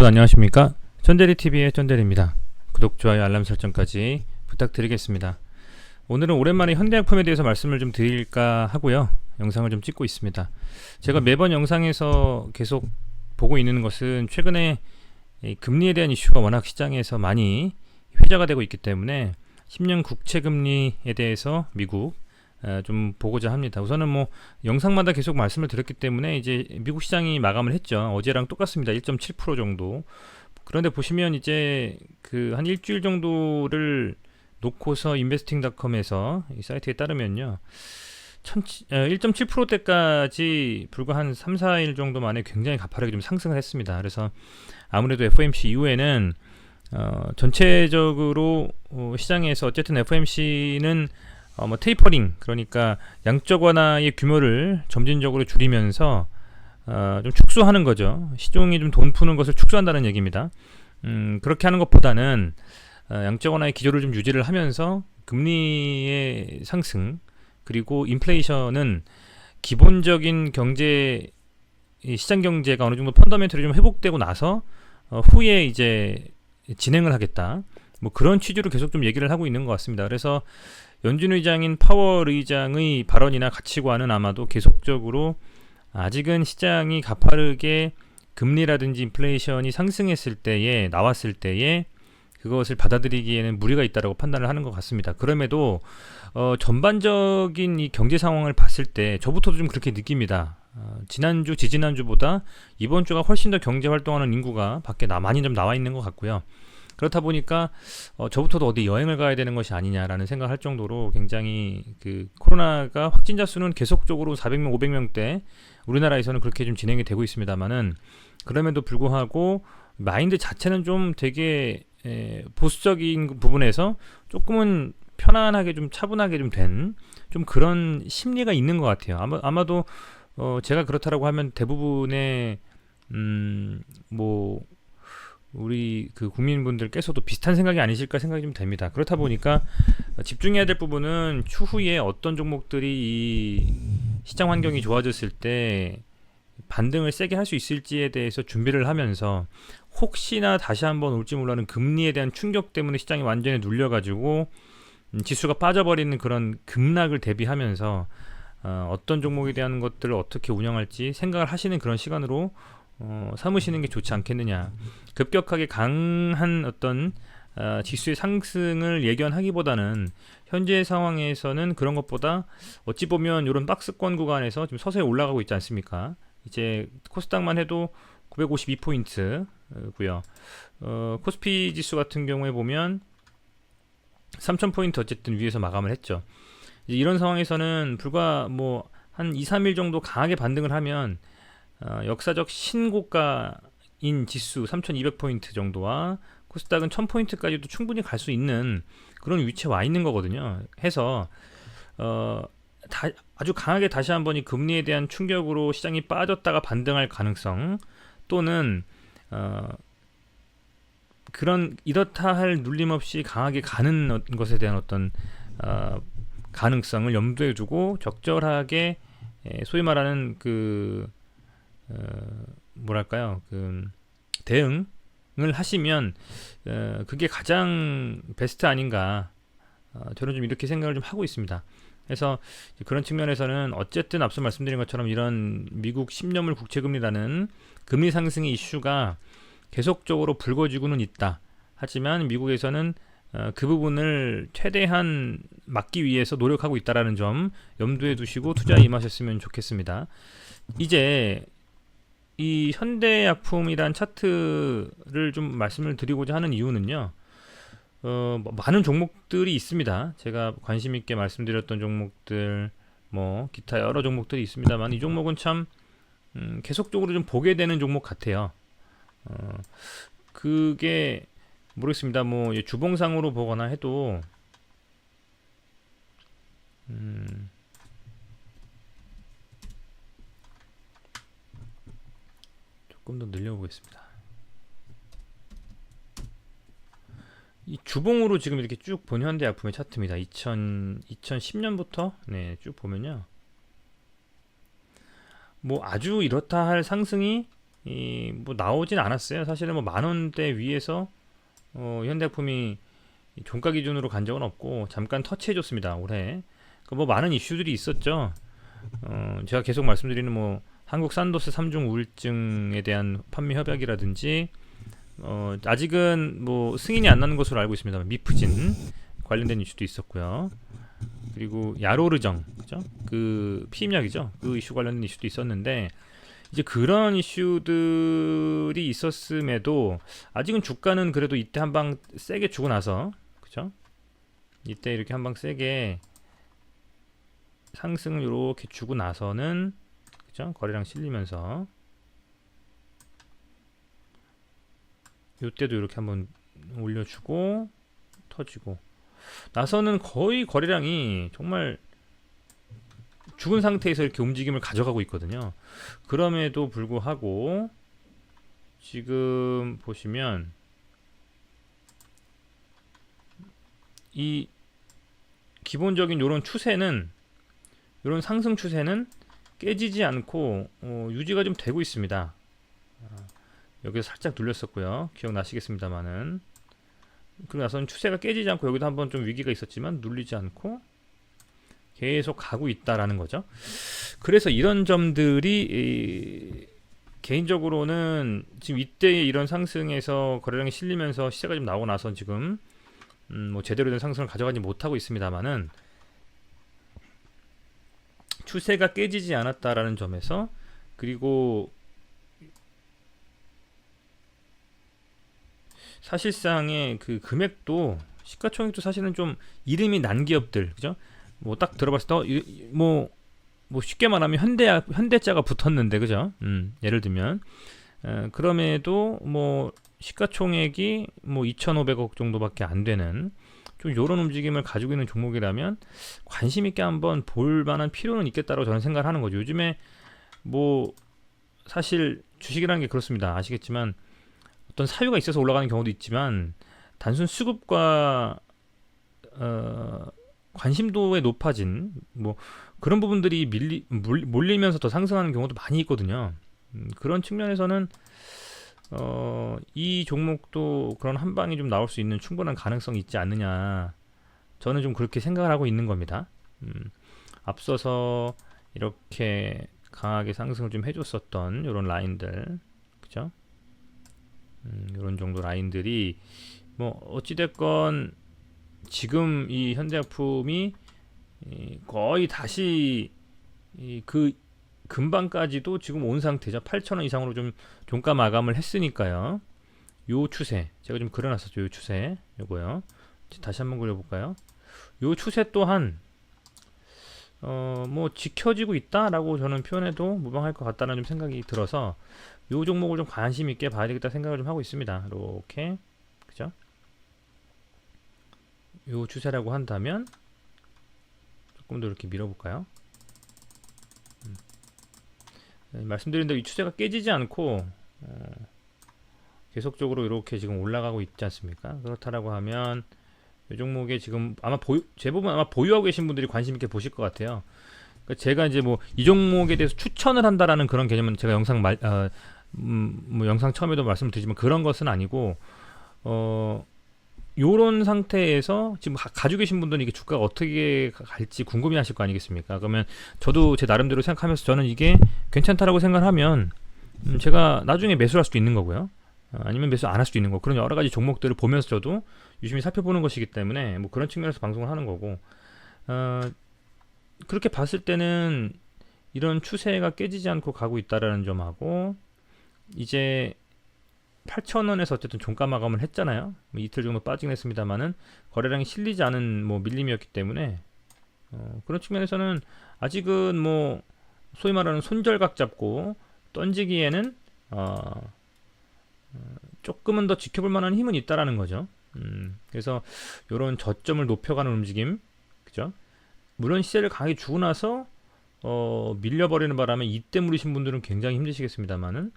여러분 안녕하십니까? 쩐데리TV의 쩐데리입니다. 구독, 좋아요, 알람 설정까지 부탁드리겠습니다. 오늘은 오랜만에 현대약품에 대해서 말씀을 좀 드릴까 하고요. 영상을 좀 찍고 있습니다. 제가 매번 영상에서 계속 보고 있는 것은 최근에 이 금리에 대한 이슈가 워낙 시장에서 많이 회자가 되고 있기 때문에 10년 국채금리에 대해서 미국 좀 보고자 합니다. 우선은 뭐 영상마다 계속 말씀을 드렸기 때문에 이제 미국 시장이 마감을 했죠. 어제랑 똑같습니다. 1.7% 정도. 그런데 보시면 이제 그 한 일주일 정도를 놓고서 investing.com에서 이 사이트에 따르면요. 1.7%대까지 불과 한 3, 4일 정도 만에 굉장히 가파르게 좀 상승을 했습니다. 그래서 아무래도 FOMC 이후에는 전체적으로 시장에서 어쨌든 FOMC는 뭐 테이퍼링, 그러니까 양적 완화의 규모를 점진적으로 줄이면서 좀 축소하는 거죠. 시중이 좀 돈 푸는 것을 축소한다는 얘기입니다. 그렇게 하는 것보다는 양적 완화의 기조를 좀 유지를 하면서 금리의 상승, 그리고 인플레이션은 기본적인 경제, 시장 경제가 어느 정도 펀더멘털이 좀 회복되고 나서 후에 이제 진행을 하겠다, 뭐 그런 취지로 계속 좀 얘기를 하고 있는 것 같습니다. 그래서 연준 의장인 파월 의장의 발언이나 가치관은 아마도 계속적으로 아직은 시장이 가파르게 금리라든지 인플레이션이 상승했을 때에, 나왔을 때에 그것을 받아들이기에는 무리가 있다고 판단을 하는 것 같습니다. 그럼에도 전반적인 이 경제 상황을 봤을 때 저부터도 좀 그렇게 느낍니다. 지난주, 지지난주보다 이번 주가 훨씬 더 경제 활동하는 인구가 밖에 많이 좀 나와 있는 것 같고요. 그렇다 보니까 저부터도 어디 여행을 가야 되는 것이 아니냐라는 생각을 할 정도로 굉장히 그 코로나가 확진자 수는 계속적으로 400명, 500명대 우리나라에서는 그렇게 좀 진행이 되고 있습니다만은, 그럼에도 불구하고 마인드 자체는 좀 되게 보수적인 부분에서 조금은 편안하게, 좀 차분하게 좀 된 좀 그런 심리가 있는 것 같아요. 아마도 제가 그렇다라고 하면 대부분의 뭐 우리 그 국민분들께서도 비슷한 생각이 아니실까 생각이 좀 됩니다. 그렇다 보니까 집중해야 될 부분은 추후에 어떤 종목들이 이 시장 환경이 좋아졌을 때 반등을 세게 할 수 있을지에 대해서 준비를 하면서, 혹시나 다시 한번 올지 몰라는 금리에 대한 충격 때문에 시장이 완전히 눌려가지고 지수가 빠져버리는 그런 급락을 대비하면서 어떤 종목에 대한 것들을 어떻게 운영할지 생각을 하시는 그런 시간으로 삼으시는 게 좋지 않겠느냐. 급격하게 강한 어떤 지수의 상승을 예견하기보다는 현재 상황에서는 그런 것보다 어찌 보면 이런 박스권 구간에서 지금 서서히 올라가고 있지 않습니까? 이제 코스닥만 해도 952포인트고요. 코스피 지수 같은 경우에 보면 3000포인트 어쨌든 위에서 마감을 했죠. 이제 이런 상황에서는 불과 뭐 한 2, 3일 정도 강하게 반등을 하면 역사적 신고가인 지수 3200포인트 정도와 코스닥은 1000포인트까지도 충분히 갈 수 있는 그런 위치에 와 있는 거거든요. 해서 아주 강하게 다시 한번 이 금리에 대한 충격으로 시장이 빠졌다가 반등할 가능성, 또는 그런 이렇다 할 눌림 없이 강하게 가는 것에 대한 어떤 가능성을 염두에 두고 적절하게 소위 말하는 그 뭐랄까요, 그 대응을 하시면 그게 가장 베스트 아닌가, 저는 좀 이렇게 생각을 좀 하고 있습니다. 그래서 그런 측면에서는 어쨌든 앞서 말씀드린 것처럼 이런 미국 10년물 국채금리라는 금리 상승의 이슈가 계속적으로 불거지고는 있다. 하지만 미국에서는 그 부분을 최대한 막기 위해서 노력하고 있다는 점 염두에 두시고 투자에 임하셨으면 좋겠습니다. 이제 이 현대약품이란 차트를 좀 말씀을 드리고자 하는 이유는요, 많은 종목들이 있습니다. 제가 관심 있게 말씀드렸던 종목들, 뭐 기타 여러 종목들이 있습니다만, 이 종목은 참 계속적으로 좀 보게 되는 종목 같아요. 그게 모르겠습니다. 뭐 주봉상으로 보거나 해도 조금 더 늘려보겠습니다. 이 주봉으로 지금 이렇게 쭉 본 현대약품의 차트입니다. 2010년부터 네, 쭉 보면요, 뭐 아주 이렇다 할 상승이 뭐 나오진 않았어요. 사실은 뭐 만 원대 위에서 현대제품이 종가 기준으로 간 적은 없고 잠깐 터치해줬습니다. 올해 뭐 많은 이슈들이 있었죠. 제가 계속 말씀드리는 뭐 한국 산도스 3중 우울증에 대한 판매 협약이라든지 아직은 뭐 승인이 안 나는 것으로 알고 있습니다. 미프진 관련된 이슈도 있었고요. 그리고 야로르정, 그죠? 그 피임약이죠. 그 이슈 관련된 이슈도 있었는데 이제 그런 이슈들이 있었음에도 아직은 주가는 그래도 이때 한 방 세게 주고 나서, 그죠? 이때 이렇게 한 방 세게 상승을 이렇게 주고 나서는, 그죠? 거래량 실리면서 이때도 이렇게 한번 올려주고 터지고 나서는 거의 거래량이 정말 죽은 상태에서 이렇게 움직임을 가져가고 있거든요. 그럼에도 불구하고 지금 보시면 이 기본적인 요런 추세는, 요런 상승 추세는 깨지지 않고 유지가 좀 되고 있습니다. 여기서 살짝 눌렸었고요. 기억나시겠습니다만은. 그리고 나서는 추세가 깨지지 않고 여기도 한번 좀 위기가 있었지만 눌리지 않고 계속 가고 있다라는 거죠. 그래서 이런 점들이 개인적으로는 지금 이때의 이런 상승에서 거래량이 실리면서 시세가 좀 나오고 나서 지금 뭐 제대로 된 상승을 가져가지 못하고 있습니다만은 추세가 깨지지 않았다라는 점에서, 그리고 사실상의 그 금액도 시가총액도 사실은 좀 이름이 난 기업들, 그죠? 뭐 딱 들어봤을 때 뭐 쉽게 말하면 현대자가 붙었는데, 그죠? 예를 들면 그럼에도 뭐 시가총액이 뭐 2,500억 정도밖에 안 되는 좀 요런 움직임을 가지고 있는 종목이라면 관심 있게 한번 볼 만한 필요는 있겠다고 저는 생각을 하는 거죠. 요즘에 뭐 사실 주식이라는 게 그렇습니다. 아시겠지만 어떤 사유가 있어서 올라가는 경우도 있지만 단순 수급과 관심도에 높아진 뭐 그런 부분들이 몰리면서 더 상승하는 경우도 많이 있거든요. 그런 측면에서는 이 종목도 그런 한 방이 좀 나올 수 있는 충분한 가능성이 있지 않느냐, 저는 좀 그렇게 생각을 하고 있는 겁니다. 앞서서 이렇게 강하게 상승을 좀 해줬었던 이런 라인들, 그죠? 이런 정도 라인들이 뭐 어찌됐건 지금 이 현대제품이 거의 다시 그 금방까지도 지금 온 상태죠. 8,000원 이상으로 좀 종가 마감을 했으니까요. 요 추세 제가 좀 그려놨었죠. 요 추세 요거요. 다시 한번 그려볼까요? 요 추세 또한 뭐 지켜지고 있다라고 저는 표현해도 무방할 것 같다는 좀 생각이 들어서 요 종목을 좀 관심 있게 봐야 되겠다 생각을 좀 하고 있습니다. 이렇게, 그죠? 요 추세라고 한다면 조금 더 이렇게 밀어볼까요? 말씀드린 대로 이 추세가 깨지지 않고 계속적으로 이렇게 지금 올라가고 있지 않습니까? 그렇다라고 하면 이 종목에 지금 아마 대부분 아마 보유하고 계신 분들이 관심 있게 보실 것 같아요. 그러니까 제가 이제 뭐 이 종목에 대해서 추천을 한다라는 그런 개념은 제가 뭐 영상 처음에도 말씀드리지만 그런 것은 아니고 요런 상태에서 지금 가지고 계신 분들은 이게 주가가 어떻게 갈지 궁금해 하실 거 아니겠습니까? 그러면 저도 제 나름대로 생각하면서 저는 이게 괜찮다라고 생각하면 제가 나중에 매수할 수도 있는 거고요. 아니면 매수 안 할 수도 있는 거. 그런 여러 가지 종목들을 보면서 저도 유심히 살펴보는 것이기 때문에 뭐 그런 측면에서 방송을 하는 거고, 그렇게 봤을 때는 이런 추세가 깨지지 않고 가고 있다라는 점하고, 이제 8,000원에서 어쨌든 종가 마감을 했잖아요. 뭐 이틀 정도 빠지긴 했습니다만은 거래량이 실리지 않은 뭐 밀림이었기 때문에 그런 측면에서는 아직은 뭐 소위 말하는 손절각 잡고 던지기에는 조금은 더 지켜볼 만한 힘은 있다라는 거죠. 그래서 이런 저점을 높여가는 움직임, 그죠? 물론 시세를 강하게 주고 나서 밀려버리는 바람에 이때 물리신 분들은 굉장히 힘드시겠습니다만은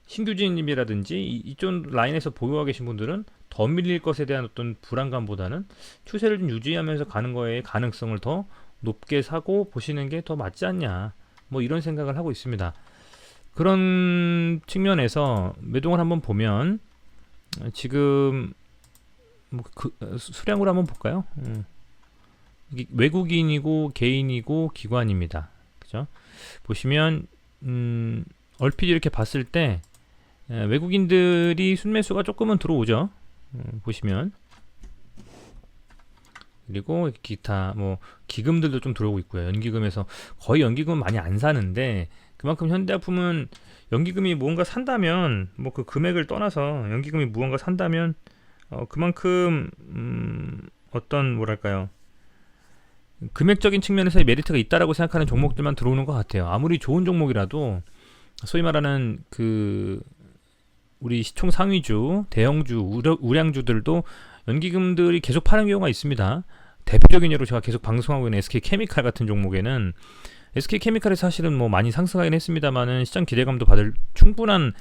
신규 진입이라든지 이쪽 라인에서 보유하고 계신 분들은 더 밀릴 것에 대한 어떤 불안감보다는 추세를 좀 유지하면서 가는 거에 가능성을 더 높게 사고 보시는 게 더 맞지 않냐, 뭐 이런 생각을 하고 있습니다. 그런 측면에서 매동을 한번 보면 지금 수량으로 한번 볼까요? 이게 외국인이고 개인이고 기관입니다. 그죠? 보시면 얼핏 이렇게 봤을 때 외국인들이 순매수가 조금은 들어오죠. 보시면, 그리고 기타 뭐 기금들도 좀 들어오고 있고요. 연기금에서 거의 연기금은 많이 안 사는데, 그만큼 현대화품은 연기금이 무언가 산다면, 뭐 그 금액을 떠나서 연기금이 무언가 산다면 그만큼 어떤 뭐랄까요, 금액적인 측면에서의 메리트가 있다라고 생각하는 종목들만 들어오는 것 같아요. 아무리 좋은 종목이라도 소위 말하는 그 우리 시총 상위주, 대형주, 우량주들도 연기금들이 계속 파는 경우가 있습니다. 대표적인 예로 제가 계속 방송하고 있는 SK케미칼 같은 종목에는, SK케미칼이 사실은 뭐 많이 상승하긴 했습니다만은 시장 기대감도 받을 충분한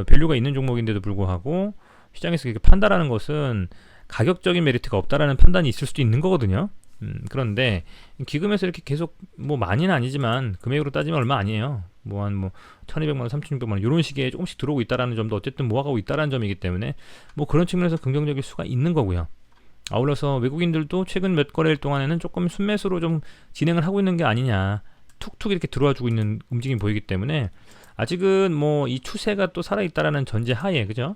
밸류가 있는 종목인데도 불구하고 시장에서 이렇게 판다라는 것은 가격적인 메리트가 없다라는 판단이 있을 수도 있는 거거든요. 그런데 기금에서 이렇게 계속 뭐 많이는 아니지만 금액으로 따지면 얼마 아니에요. 뭐 한 1200만원, 3600만원 이런 식의 조금씩 들어오고 있다라는 점도 어쨌든 모아가고 있다라는 점이기 때문에 뭐 그런 측면에서 긍정적일 수가 있는 거고요. 아울러서 외국인들도 최근 몇 거래일 동안에는 조금 순매수로 좀 진행을 하고 있는 게 아니냐, 툭툭 이렇게 들어와 주고 있는 움직임이 보이기 때문에 아직은 뭐 이 추세가 또 살아있다라는 전제하에, 그죠?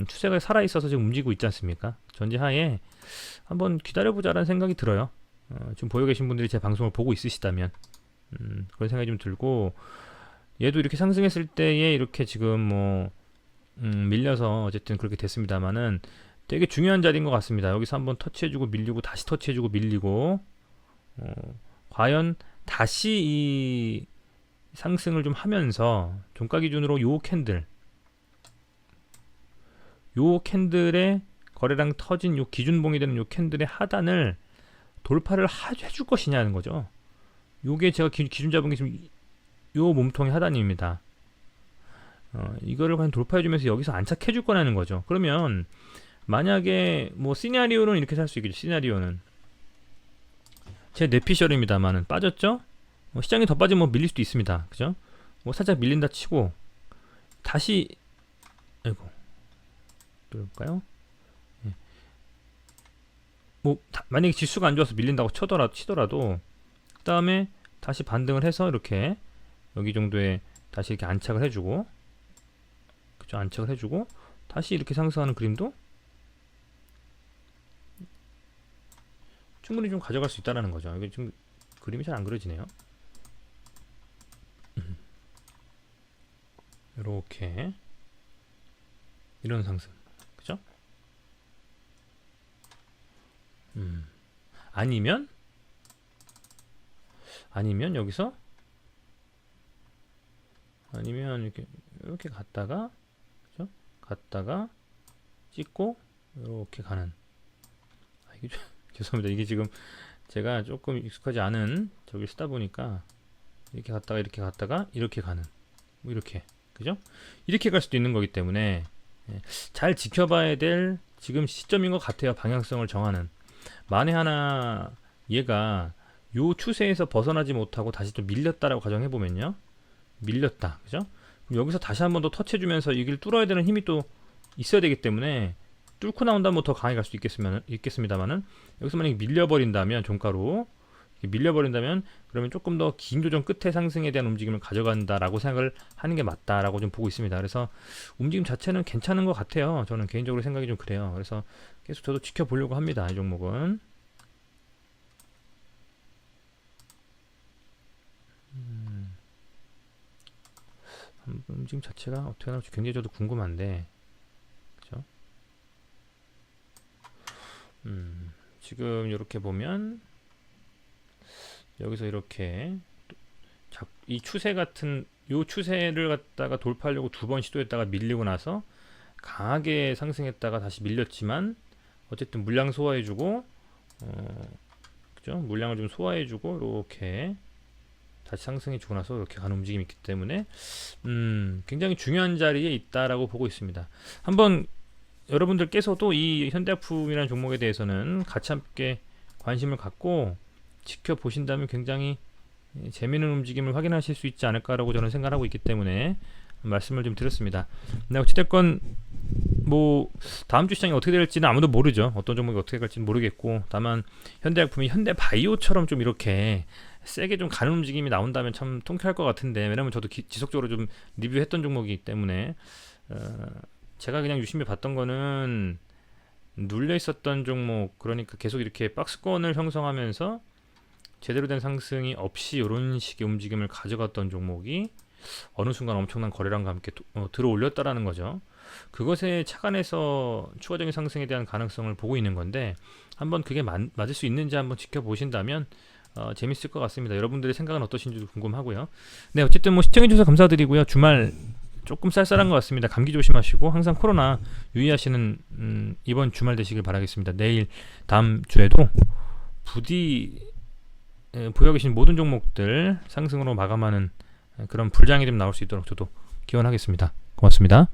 추세가 살아있어서 지금 움직이고 있지 않습니까? 전제하에 한번 기다려보자라는 생각이 들어요. 지금 보여 계신 분들이 제 방송을 보고 있으시다면 그런 생각이 좀 들고, 얘도 이렇게 상승했을 때에 이렇게 지금 뭐 밀려서 어쨌든 그렇게 됐습니다만은 되게 중요한 자리인 것 같습니다. 여기서 한번 터치해주고 밀리고 다시 터치해주고 밀리고, 과연 다시 이 상승을 좀 하면서 종가 기준으로 요 캔들의 거래량 터진 요 기준봉이 되는 요 캔들의 하단을 돌파를 해줄 것이냐는 거죠. 요게 제가 기준 잡은 게 지금 요 몸통의 하단입니다. 이거를 과연 돌파해주면서 여기서 안착해줄 거라는 거죠. 그러면 만약에 뭐 시나리오는 이렇게 살 수 있겠죠. 시나리오는 제 뇌피셜입니다만은 빠졌죠. 시장이 더 빠지면 뭐 밀릴 수도 있습니다. 그죠? 뭐 살짝 밀린다 치고 다시, 아이고, 그럴까요? 예. 뭐 만약에 지수가 안 좋아서 밀린다고 치더라도 그 다음에 다시 반등을 해서 이렇게 여기 정도에 다시 이렇게 안착을 해주고, 그죠? 안착을 해주고 다시 이렇게 상승하는 그림도 충분히 좀 가져갈 수 있다라는 거죠. 이게 지금 그림이 잘 안 그려지네요. 이렇게 이런 상승, 그죠? 아니면 여기서 이렇게 갔다가, 그죠? 갔다가 찍고 이렇게 가는. 이게 죄송합니다. 이게 지금 제가 조금 익숙하지 않은 저기 쓰다 보니까 이렇게 갔다가 이렇게 가는, 뭐 이렇게, 그죠? 이렇게 갈 수도 있는 거기 때문에 잘 지켜봐야 될 지금 시점인 것 같아요. 방향성을 정하는. 만에 하나 얘가 요 추세에서 벗어나지 못하고 다시 좀 밀렸다라고 가정해보면요, 밀렸다, 그죠? 그럼 여기서 다시 한번 더 터치해주면서 이길 뚫어야 되는 힘이 또 있어야 되기 때문에 뚫고 나온다면 뭐 더 강하게 갈 수 있겠습니다만은, 여기서 만약에 밀려버린다면, 종가로 밀려버린다면, 그러면 조금 더 긴 조정 끝에 상승에 대한 움직임을 가져간다라고 생각을 하는 게 맞다라고 좀 보고 있습니다. 그래서 움직임 자체는 괜찮은 것 같아요. 저는 개인적으로 생각이 좀 그래요. 그래서 계속 저도 지켜보려고 합니다. 이 종목은. 움직임 자체가 어떻게 나올지 굉장히 저도 궁금한데, 그죠? 지금 이렇게 보면 여기서 이렇게 이 추세 같은 요 추세를 갖다가 돌파하려고 두 번 시도했다가 밀리고 나서 강하게 상승했다가 다시 밀렸지만 어쨌든 물량 소화해주고, 그죠? 물량을 좀 소화해주고 이렇게 다시 상승해주고 나서 이렇게 가는 움직임이 있기 때문에 굉장히 중요한 자리에 있다라고 보고 있습니다. 한번 여러분들께서도 이 현대화품이라는 종목에 대해서는 같이 함께 관심을 갖고 지켜보신다면 굉장히 재미있는 움직임을 확인하실 수 있지 않을까라고 저는 생각하고 있기 때문에 말씀을 좀 드렸습니다. 근데 어찌됐건 뭐 다음 주 시장이 어떻게 될지는 아무도 모르죠. 어떤 종목이 어떻게 갈지는 모르겠고, 다만 현대약품이 현대바이오처럼 좀 이렇게 세게 좀 가는 움직임이 나온다면 참 통쾌할 것 같은데, 왜냐면 저도 지속적으로 좀 리뷰했던 종목이기 때문에 제가 그냥 유심히 봤던 거는 눌려 있었던 종목, 그러니까 계속 이렇게 박스권을 형성하면서 제대로 된 상승이 없이 이런 식의 움직임을 가져갔던 종목이 어느 순간 엄청난 거래량과 함께 들어 올렸다라는 거죠. 그것에 착안해서 추가적인 상승에 대한 가능성을 보고 있는 건데, 한번 그게 맞을 수 있는지 한번 지켜보신다면 재밌을 것 같습니다. 여러분들의 생각은 어떠신지 궁금하고요. 네, 어쨌든 뭐 시청해주셔서 감사드리고요. 주말 조금 쌀쌀한 것 같습니다. 감기 조심하시고 항상 코로나 유의하시는 이번 주말 되시길 바라겠습니다. 내일 다음 주에도 부디 보여 계신 모든 종목들 상승으로 마감하는 그런 불장이 좀 나올 수 있도록 저도 기원하겠습니다. 고맙습니다.